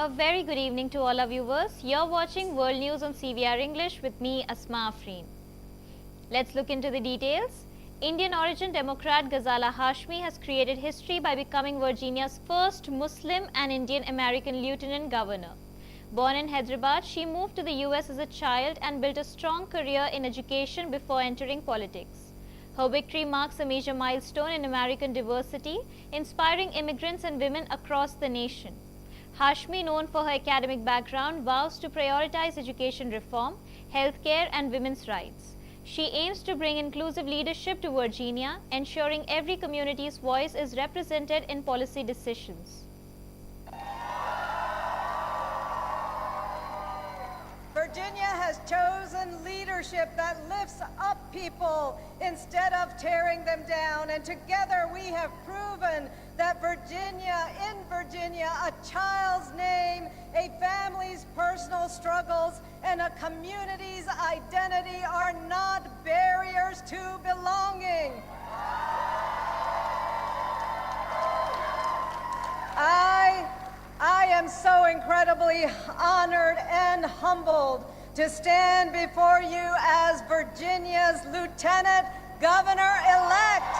A very good evening to all our viewers. You're watching World News on CVR English with me, Asma Afreen. Let's look into the details. Indian origin Democrat Ghazala Hashmi has created history by becoming Virginia's first Muslim and Indian American lieutenant governor. Born in Hyderabad, she moved to the US as a child and built a strong career in education before entering politics. Her victory marks a major milestone in American diversity, inspiring immigrants and women across the nation. Hashmi, known for her academic background, vows to prioritize education reform, healthcare and women's rights. She aims to bring inclusive leadership to Virginia, ensuring every community's voice is represented in policy decisions. Virginia has chosen leadership that lifts up people instead of tearing them down. And together we have proven that in Virginia, a child's name, a family's personal struggles, and a community's identity are not barriers to belonging. I am so incredibly honored and humbled to stand before you as Virginia's Lieutenant Governor-elect.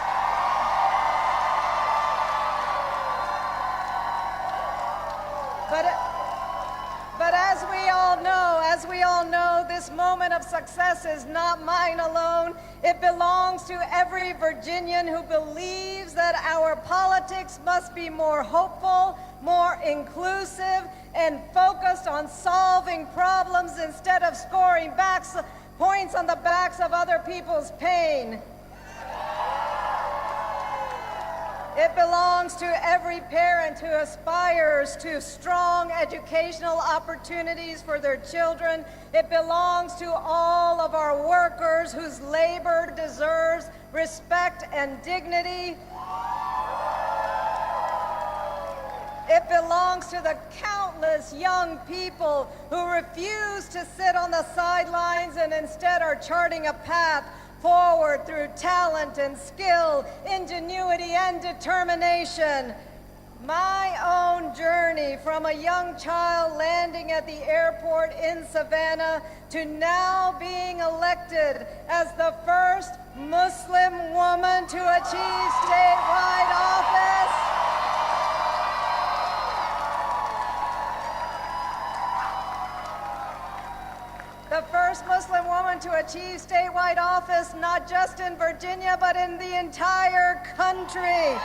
But as we all know, this moment of success is not mine alone. It belongs to every Virginian who believes that our politics must be more hopeful, more inclusive, and focused on solving problems instead of scoring points on the backs of other people's pain. It belongs to every parent who aspires to strong educational opportunities for their children. It belongs to all of our workers whose labor deserves respect and dignity. It belongs to the countless young people who refuse to sit on the sidelines and instead are charting a path forward through talent and skill, ingenuity and determination. My own journey from a young child landing at the airport in Savannah to now being elected as the first Muslim woman to achieve statewide office. The first Muslim woman to achieve statewide office, not just in Virginia, but in the entire country.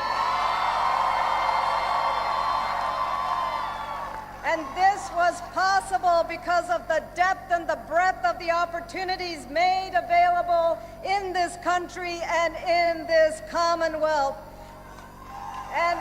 And this was possible because of the depth and the breadth of the opportunities made available in this country and in this Commonwealth. And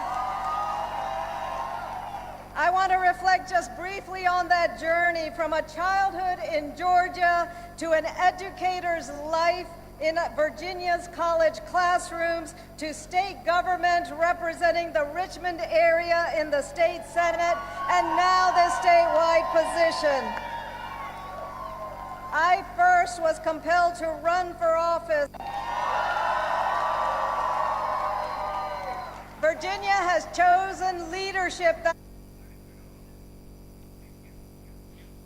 I want to reflect just briefly on that journey from a childhood in Georgia to an educator's life in Virginia's college classrooms to state government representing the Richmond area in the state Senate and now this statewide position. I first was compelled to run for office. Virginia has chosen leadership that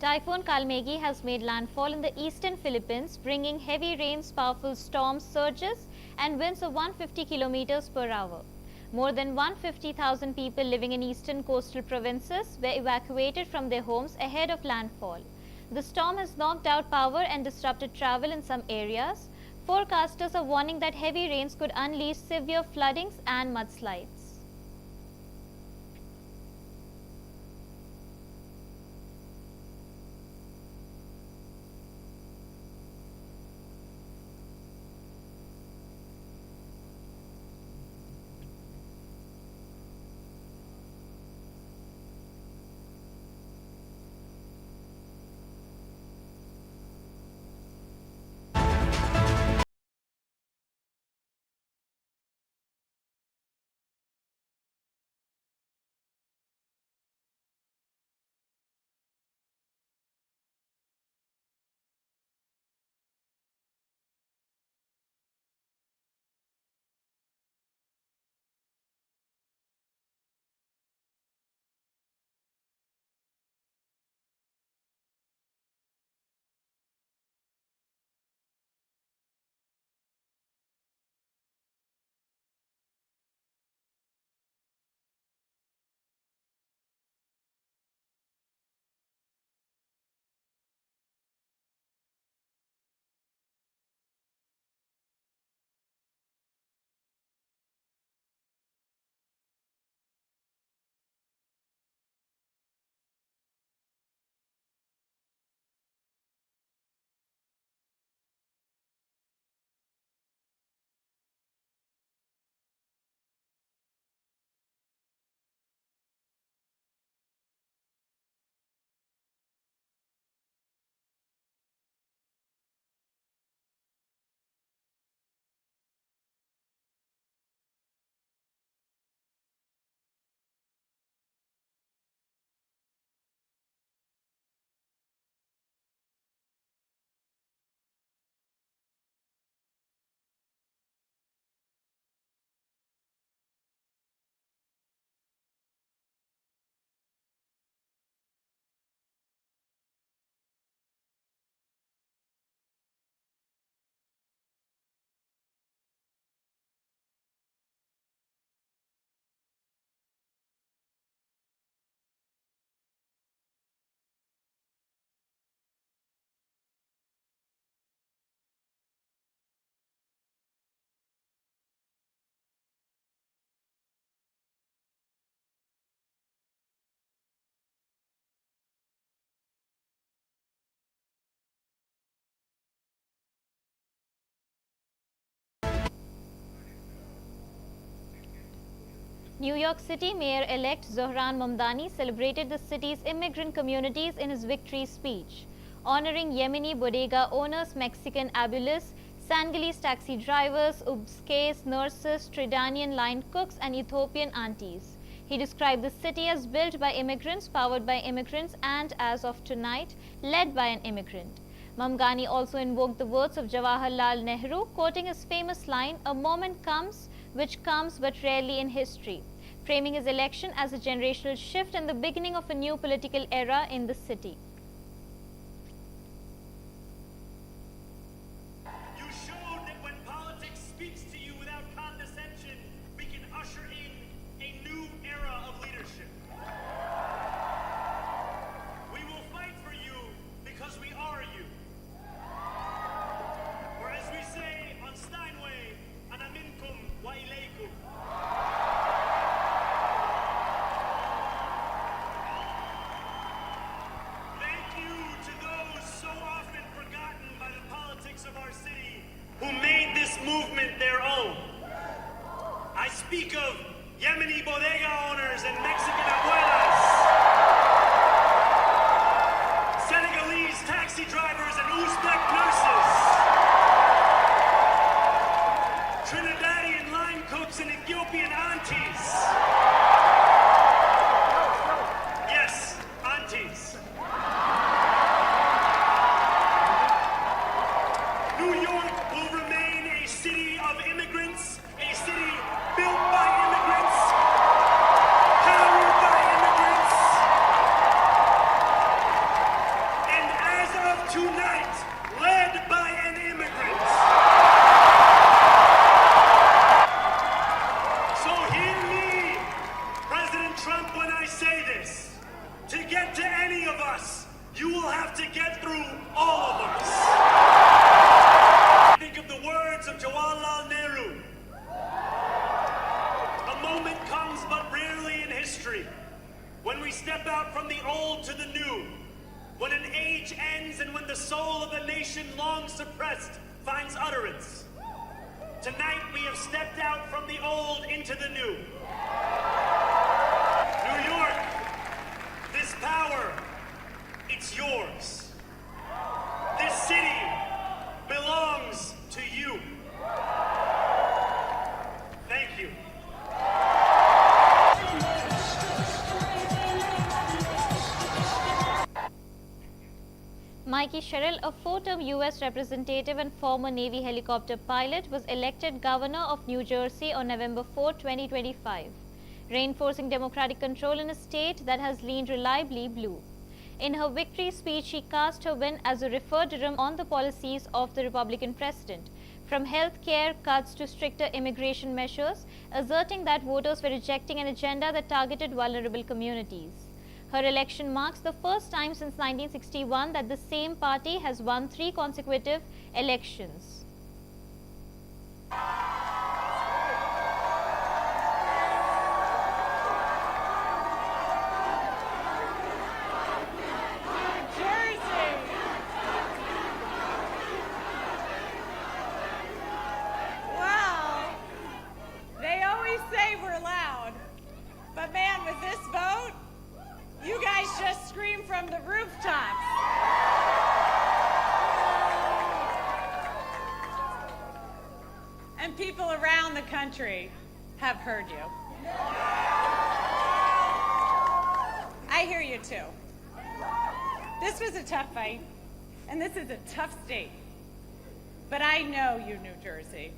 Typhoon Kalmegi has made landfall in the eastern Philippines, bringing heavy rains, powerful storms, surges, and winds of 150 kilometers per hour. More than 150,000 people living in eastern coastal provinces were evacuated from their homes ahead of landfall. The storm has knocked out power and disrupted travel in some areas. Forecasters are warning that heavy rains could unleash severe floodings and mudslides. New York City Mayor-elect Zohran Mamdani celebrated the city's immigrant communities in his victory speech, honoring Yemeni bodega owners, Mexican abuelas, Senegalese taxi drivers, Uzbek nurses, Trinidadian line cooks, and Ethiopian aunties. He described the city as built by immigrants, powered by immigrants, and as of tonight, led by an immigrant. Mamdani also invoked the words of Jawaharlal Nehru, quoting his famous line, "A moment comes which comes but rarely in history," framing his election as a generational shift and the beginning of a new political era in the city. You showed that when politics speaks to you without condescension, we can usher in a new era of leadership. We will fight for you because we are you. Or as we say on Steinway, "Ana minkum wa ilaykum." Thank you to those so often forgotten by the politics of our city who made this movement their own. I speak of Yemeni bodega owners and Mexican abuelas, Senegalese taxi drivers and Uzbek nurses, Trinidadian line cooks and Ethiopian aunties. Yes, aunties. New York will remain a city of immigrants, a city built by immigrants, powered by immigrants, and as of tonight, led by an immigrant. So hear me, President Trump, when I say this. To get to any of us, you will have to get through all of us. Think of the words of Jawaharlal Nehru. A moment comes but rarely in history when we step out from the old to the new, when an age ends and when the soul of a nation long suppressed finds utterance. Tonight we have stepped out from the old into the new. New York, this power, it's yours. This city belongs to you. Thank you. Mikey Sherrill, a four-term U.S. representative and former Navy helicopter pilot, was elected governor of New Jersey on November 4, 2025, reinforcing Democratic control in a state that has leaned reliably blue. In her victory speech, she cast her win as a referendum on the policies of the Republican president, from health care cuts to stricter immigration measures, asserting that voters were rejecting an agenda that targeted vulnerable communities. Her election marks the first time since 1961 that the same party has won 3 consecutive elections. From the rooftops. And people around the country have heard you. I hear you too. This was a tough fight, and this is a tough state. But I know you, New Jersey,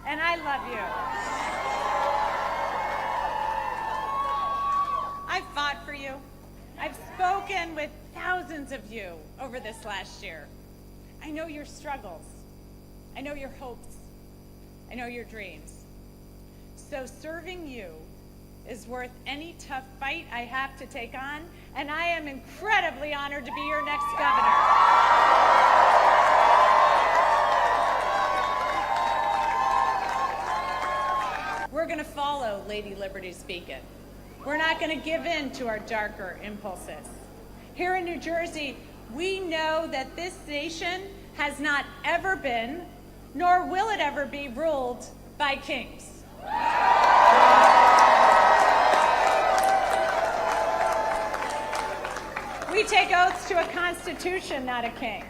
and I love you. I've fought for you. I've spoken with thousands of you over this last year. I know your struggles. I know your hopes. I know your dreams. So serving you is worth any tough fight I have to take on, and I am incredibly honored to be your next governor. We're going to follow Lady Liberty's beacon. We're not going to give in to our darker impulses. Here in New Jersey, we know that this nation has not ever been, nor will it ever be, ruled by kings. We take oaths to a constitution, not a king.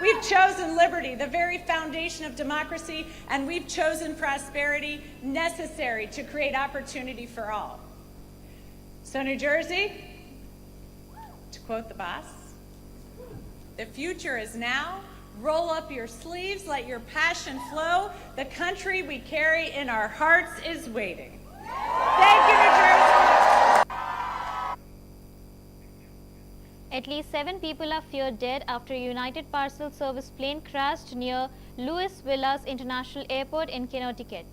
We've chosen liberty, the very foundation of democracy, and we've chosen prosperity necessary to create opportunity for all. So New Jersey, to quote the boss, the future is now. Roll up your sleeves, let your passion flow. The country we carry in our hearts is waiting. Thank you, New Jersey. At least 7 people are feared dead after a United Parcel Service plane crashed near Louis Villas International Airport in Connecticut.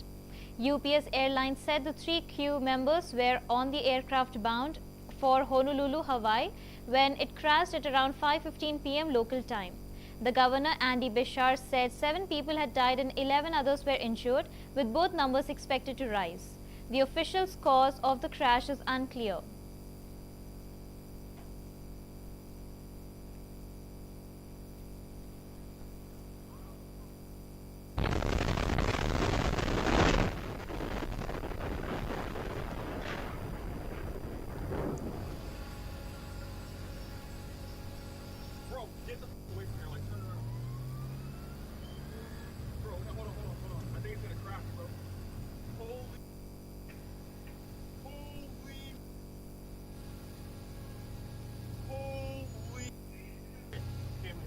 UPS Airlines said the 3 crew members were on the aircraft bound for Honolulu, Hawaii, when it crashed at around 5:15 p.m. local time. The governor, Andy Bishar, said 7 people had died and 11 others were injured, with both numbers expected to rise. The official cause of the crash is unclear.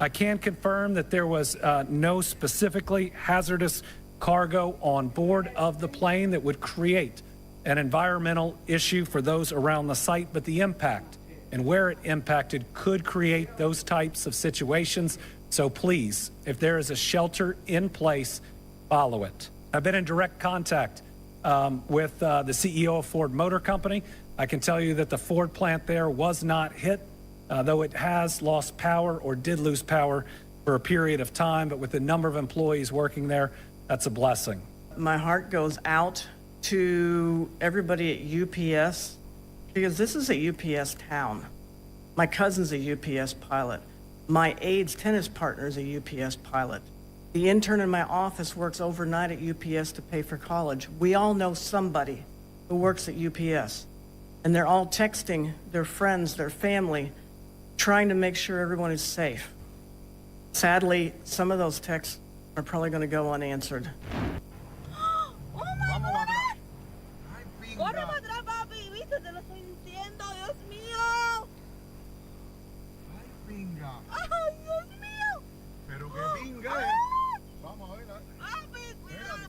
I can confirm that there was no specifically hazardous cargo on board of the plane that would create an environmental issue for those around the site, but the impact and where it impacted could create those types of situations. So please, if there is a shelter in place, follow it. I've been in direct contact with the CEO of Ford Motor Company. I can tell you that the Ford plant there was not hit, though it has lost power or did lose power for a period of time, but with the number of employees working there, that's a blessing. My heart goes out to everybody at UPS, because this is a UPS town. My cousin's a UPS pilot. My aide's tennis partner is a UPS pilot. The intern in my office works overnight at UPS to pay for college. We all know somebody who works at UPS, and they're all texting their friends, their family, trying to make sure everyone is safe. Sadly, some of those texts are probably going to go unanswered. ¡Oh, my God! ¡Corre para atrás, papi! ¿Viste? Te lo estoy diciendo, Dios mío. Ay, pinga. ¡Ay, Dios mío! Pero que pinga, Vamos a ver. Papi, cuidado.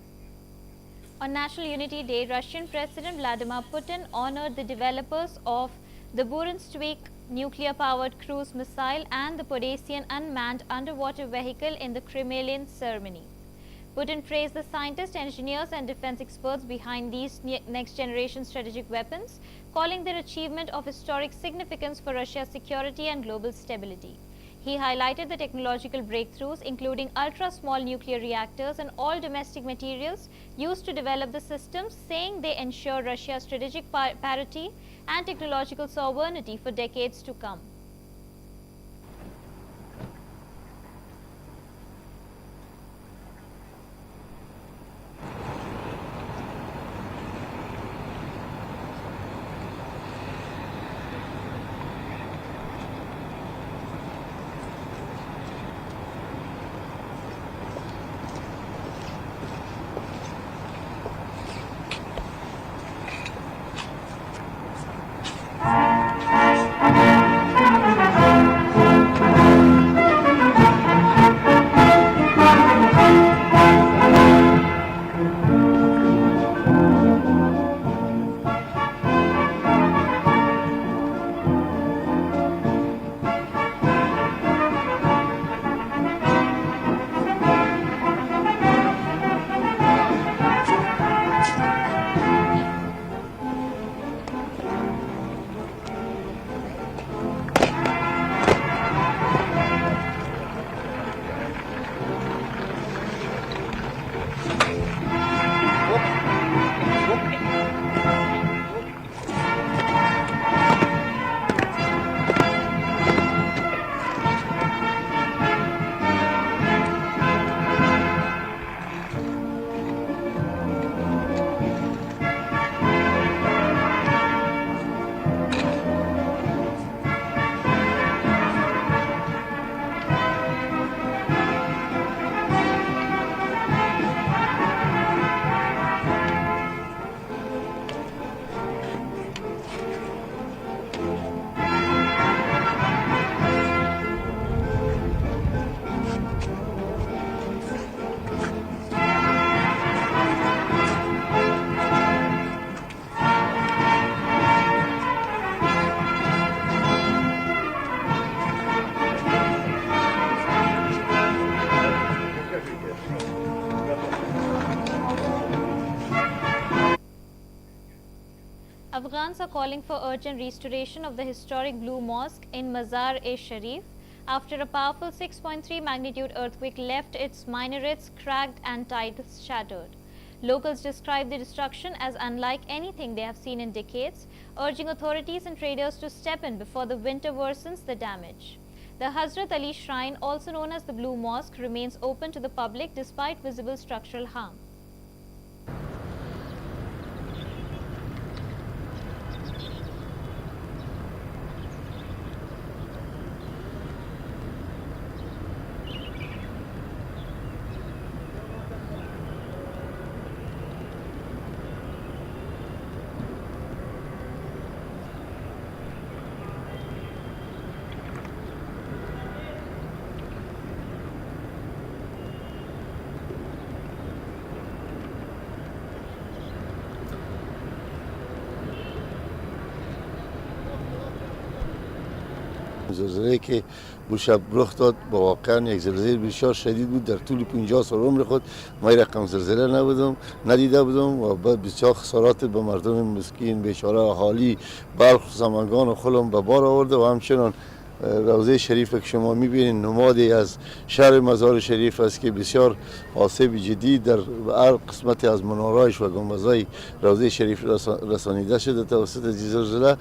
On National Unity Day, Russian President Vladimir Putin honored the developers of the Buristovsk nuclear-powered cruise missile and the Podesian unmanned underwater vehicle in the Kremlin ceremony. Putin praised the scientists, engineers and defense experts behind these next-generation strategic weapons, calling their achievement of historic significance for Russia's security and global stability. He highlighted the technological breakthroughs, including ultra-small nuclear reactors and all domestic materials used to develop the systems, saying they ensure Russia's strategic parity and technological sovereignty for decades to come. Afghans are calling for urgent restoration of the historic Blue Mosque in Mazar-e-Sharif after a powerful 6.3 magnitude earthquake left its minarets cracked and tiles shattered. Locals describe the destruction as unlike anything they have seen in decades, urging authorities and traders to step in before the winter worsens the damage. The Hazrat Ali Shrine, also known as the Blue Mosque, remains open to the public despite visible structural harm. زلزله که بو شب رخ داد با واقعا یک زلزله بسیار شدید بود. در طول 50 سال عمر خود ما این رقم زلزله ندیده بودم و بسیار خسارات به مردم مسکین بیچاره اهالی بلخ سمنگان و خلم به بار آورده و همچنان روضه شریف که شما میبینید نمادی از شهر مزار شریف است که بسیار آسیب جدی در هر قسمت از منارایش و گنبدهای روضه شریف رسانیده شده توسط زلزله.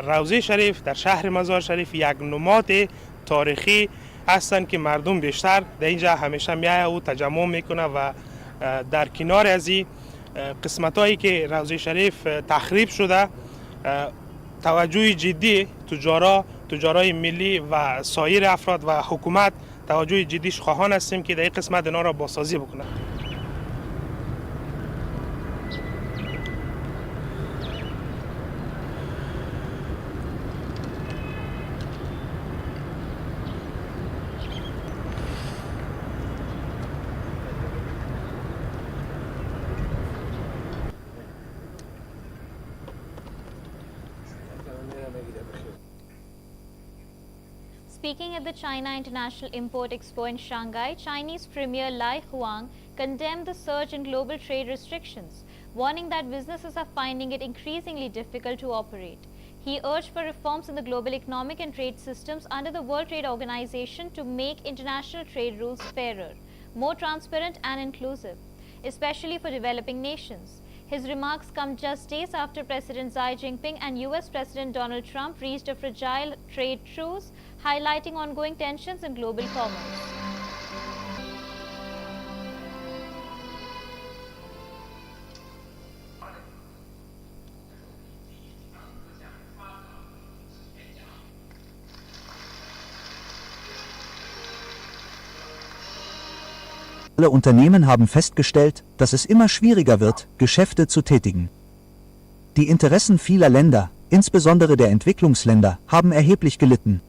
روضه شریف در شهر مزار شریف یک نماد تاریخی هستند که مردم بیشتر در اینجا همیشه میایه و تجمع میکنه و در کنار از این قسمت هایی که روضه شریف تخریب شده توجه جدی تجارای ملی و سایر افراد و حکومت توجه جدیش خواهان هستیم که در این قسمت اینا را بازسازی بکنه. Speaking at the China International Import Expo in Shanghai, Chinese Premier Lai Huang condemned the surge in global trade restrictions, warning that businesses are finding it increasingly difficult to operate. He urged for reforms in the global economic and trade systems under the World Trade Organization to make international trade rules fairer, more transparent and inclusive, especially for developing nations. His remarks come just days after President Xi Jinping and US President Donald Trump reached a fragile trade truce, highlighting ongoing tensions in global commerce. Alle Unternehmen haben festgestellt, dass es immer schwieriger wird, Geschäfte zu tätigen. Die Interessen vieler Länder, insbesondere der Entwicklungsländer, haben erheblich gelitten.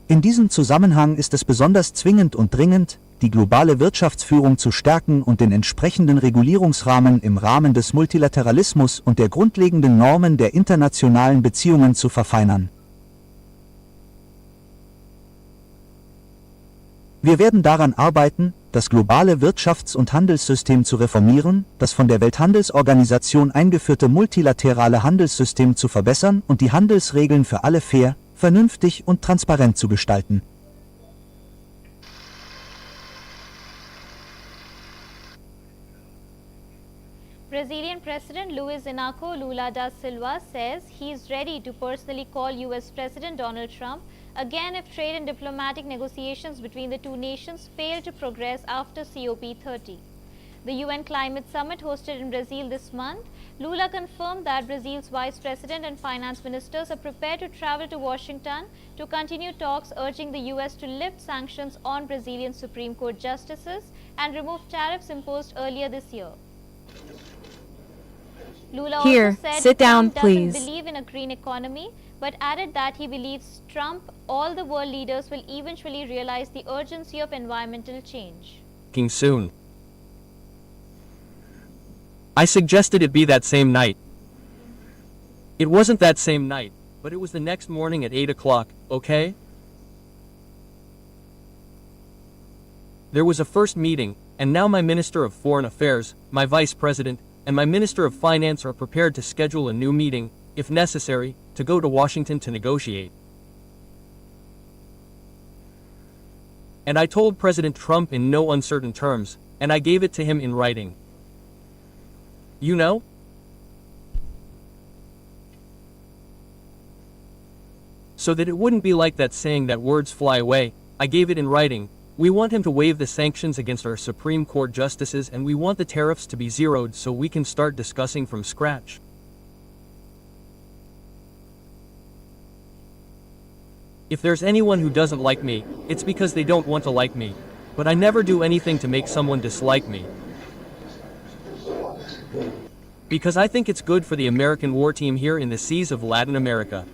In diesem Zusammenhang ist es besonders zwingend und dringend, die globale Wirtschaftsführung zu stärken und den entsprechenden Regulierungsrahmen im Rahmen des Multilateralismus und der grundlegenden Normen der internationalen Beziehungen zu verfeinern. Wir werden daran arbeiten, das globale Wirtschafts- und Handelssystem zu reformieren, das von der Welthandelsorganisation eingeführte multilaterale Handelssystem zu verbessern und die Handelsregeln für alle fair, vernünftig und transparent zu gestalten. Brazilian President Luiz Inácio Lula da Silva says he is ready to personally call US President Donald Trump again if trade and diplomatic negotiations between the two nations fail to progress after COP30. The UN Climate Summit hosted in Brazil this month Lula confirmed that Brazil's vice president and finance ministers are prepared to travel to Washington to continue talks urging the US to lift sanctions on Brazilian Supreme Court justices and remove tariffs imposed earlier this year. Lula Here, also said sit down, Trump please. doesn't believe in a green economy, but added that he believes all the world leaders will eventually realize the urgency of environmental change. Soon. I suggested it be that same night. It wasn't that same night, but it was the next morning at 8 o'clock, okay? There was a first meeting, and now my Minister of Foreign Affairs, my Vice President, and my Minister of Finance are prepared to schedule a new meeting, if necessary, to go to Washington to negotiate. And I told President Trump in no uncertain terms, and I gave it to him in writing. You know? So that it wouldn't be like that saying that words fly away, I gave it in writing. We want him to waive the sanctions against our Supreme Court justices, and we want the tariffs to be zeroed so we can start discussing from scratch. If there's anyone who doesn't like me, it's because they don't want to like me. But I never do anything to make someone dislike me. Because I think it's good for the American war team here in the seas of Latin America.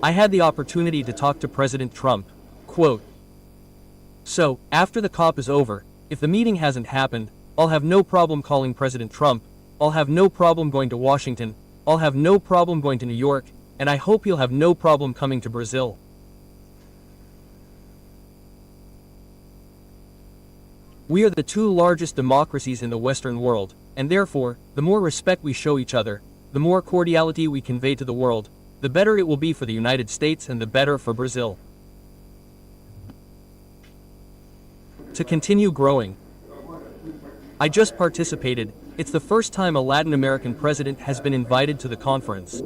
I had the opportunity to talk to President Trump. Quote, so, after the COP is over, if the meeting hasn't happened, I'll have no problem calling President Trump, I'll have no problem going to Washington, I'll have no problem going to New York, and I hope you'll have no problem coming to Brazil. We are the two largest democracies in the Western world, and therefore, the more respect we show each other, the more cordiality we convey to the world, the better it will be for the United States and the better for Brazil. To continue growing. I just participated. It's the first time a Latin American president has been invited to the conference.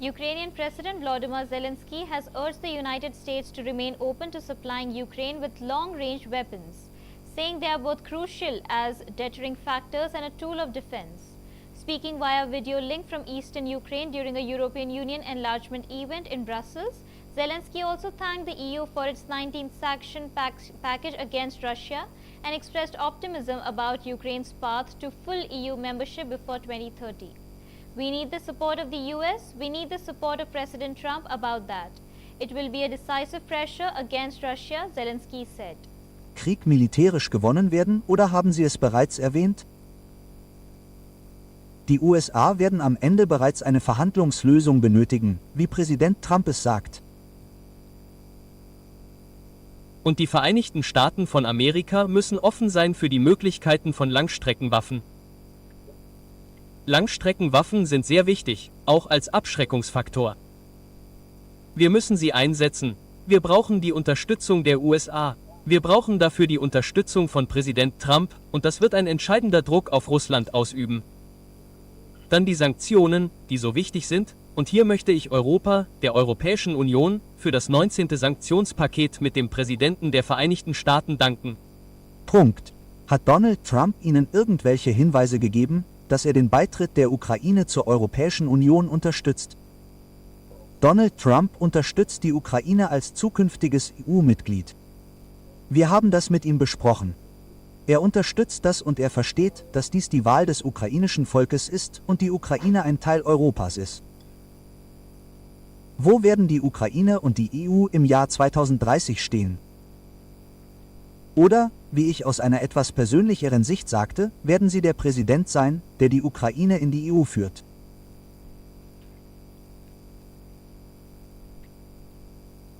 Ukrainian President Volodymyr Zelensky has urged the United States to remain open to supplying Ukraine with long-range weapons, saying they are both crucial as deterring factors and a tool of defense. Speaking via video link from eastern Ukraine during a European Union enlargement event in Brussels, Zelensky also thanked the EU for its 19th sanction package against Russia and expressed optimism about Ukraine's path to full EU membership before 2030. We need the support of the US, we need the support of President Trump about that. It will be a decisive pressure against Russia, Zelensky said. Krieg militärisch gewonnen werden, oder haben Sie es bereits erwähnt? Die USA werden am Ende bereits eine Verhandlungslösung benötigen, wie Präsident Trump es sagt. Und die Vereinigten Staaten von Amerika müssen offen sein für die Möglichkeiten von Langstreckenwaffen. Langstreckenwaffen sind sehr wichtig, auch als Abschreckungsfaktor. Wir müssen sie einsetzen. Wir brauchen die Unterstützung der USA. Wir brauchen dafür die Unterstützung von Präsident Trump, und das wird ein entscheidender Druck auf Russland ausüben. Dann die Sanktionen, die so wichtig sind, und hier möchte ich Europa, der Europäischen Union, für das 19. Sanktionspaket mit dem Präsidenten der Vereinigten Staaten danken. Punkt. Hat Donald Trump Ihnen irgendwelche Hinweise gegeben, dass er den Beitritt der Ukraine zur Europäischen Union unterstützt? Donald Trump unterstützt die Ukraine als zukünftiges EU-Mitglied. Wir haben das mit ihm besprochen. Er unterstützt das und er versteht, dass dies die Wahl des ukrainischen Volkes ist und die Ukraine ein Teil Europas ist. Wo werden die Ukraine und die EU im Jahr 2030 stehen? Oder, wie ich aus einer etwas persönlicheren Sicht sagte, werden sie der Präsident sein, der die Ukraine in die EU führt.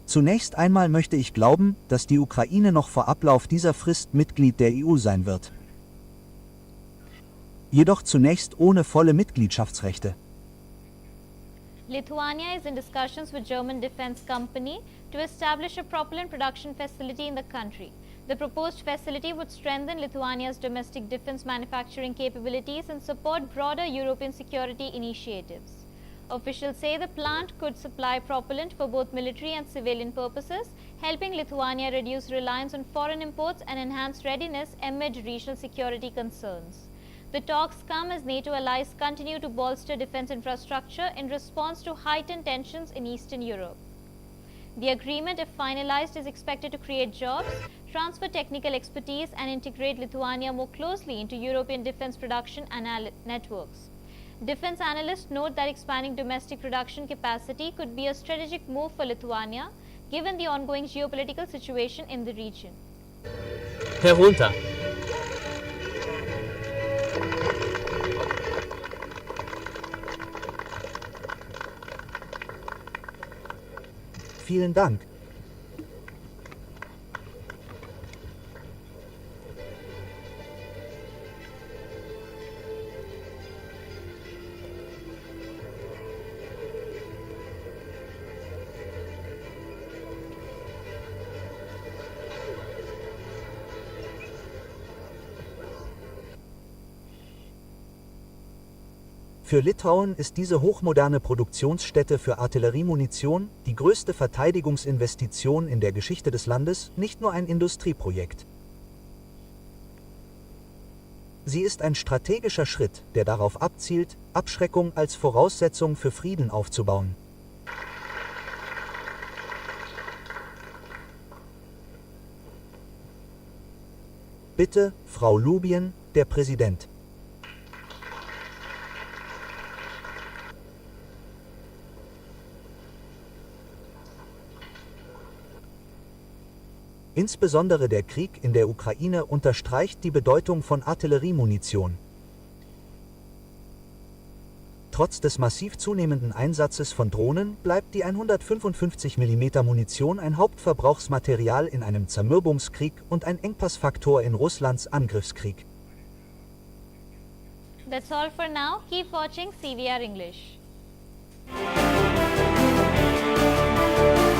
Zunächst einmal möchte ich glauben, dass die Ukraine noch vor Ablauf dieser Frist Mitglied der EU sein wird. Jedoch zunächst ohne volle Mitgliedschaftsrechte. Lithuania is in discussions with German defense company to establish a propellant production facility in the country. The proposed facility would strengthen Lithuania's domestic defense manufacturing capabilities and support broader European security initiatives. Officials say the plant could supply propellant for both military and civilian purposes, helping Lithuania reduce reliance on foreign imports and enhance readiness amid regional security concerns. The talks come as NATO allies continue to bolster defense infrastructure in response to heightened tensions in Eastern Europe. The agreement, if finalized, is expected to create jobs, transfer technical expertise, and integrate Lithuania more closely into European defense production networks. Defense analysts note that expanding domestic production capacity could be a strategic move for Lithuania, given the ongoing geopolitical situation in the region. Herunter. Vielen Dank. Für Litauen ist diese hochmoderne Produktionsstätte für Artilleriemunition die größte Verteidigungsinvestition in der Geschichte des Landes, nicht nur ein Industrieprojekt. Sie ist ein strategischer Schritt, der darauf abzielt, Abschreckung als Voraussetzung für Frieden aufzubauen. Bitte, Frau Lubien, der Präsident. Insbesondere der Krieg in der Ukraine unterstreicht die Bedeutung von Artilleriemunition. Trotz des massiv zunehmenden Einsatzes von Drohnen bleibt die 155 mm Munition ein Hauptverbrauchsmaterial in einem Zermürbungskrieg und ein Engpassfaktor in Russlands Angriffskrieg. That's all for now. Keep watching CVR English.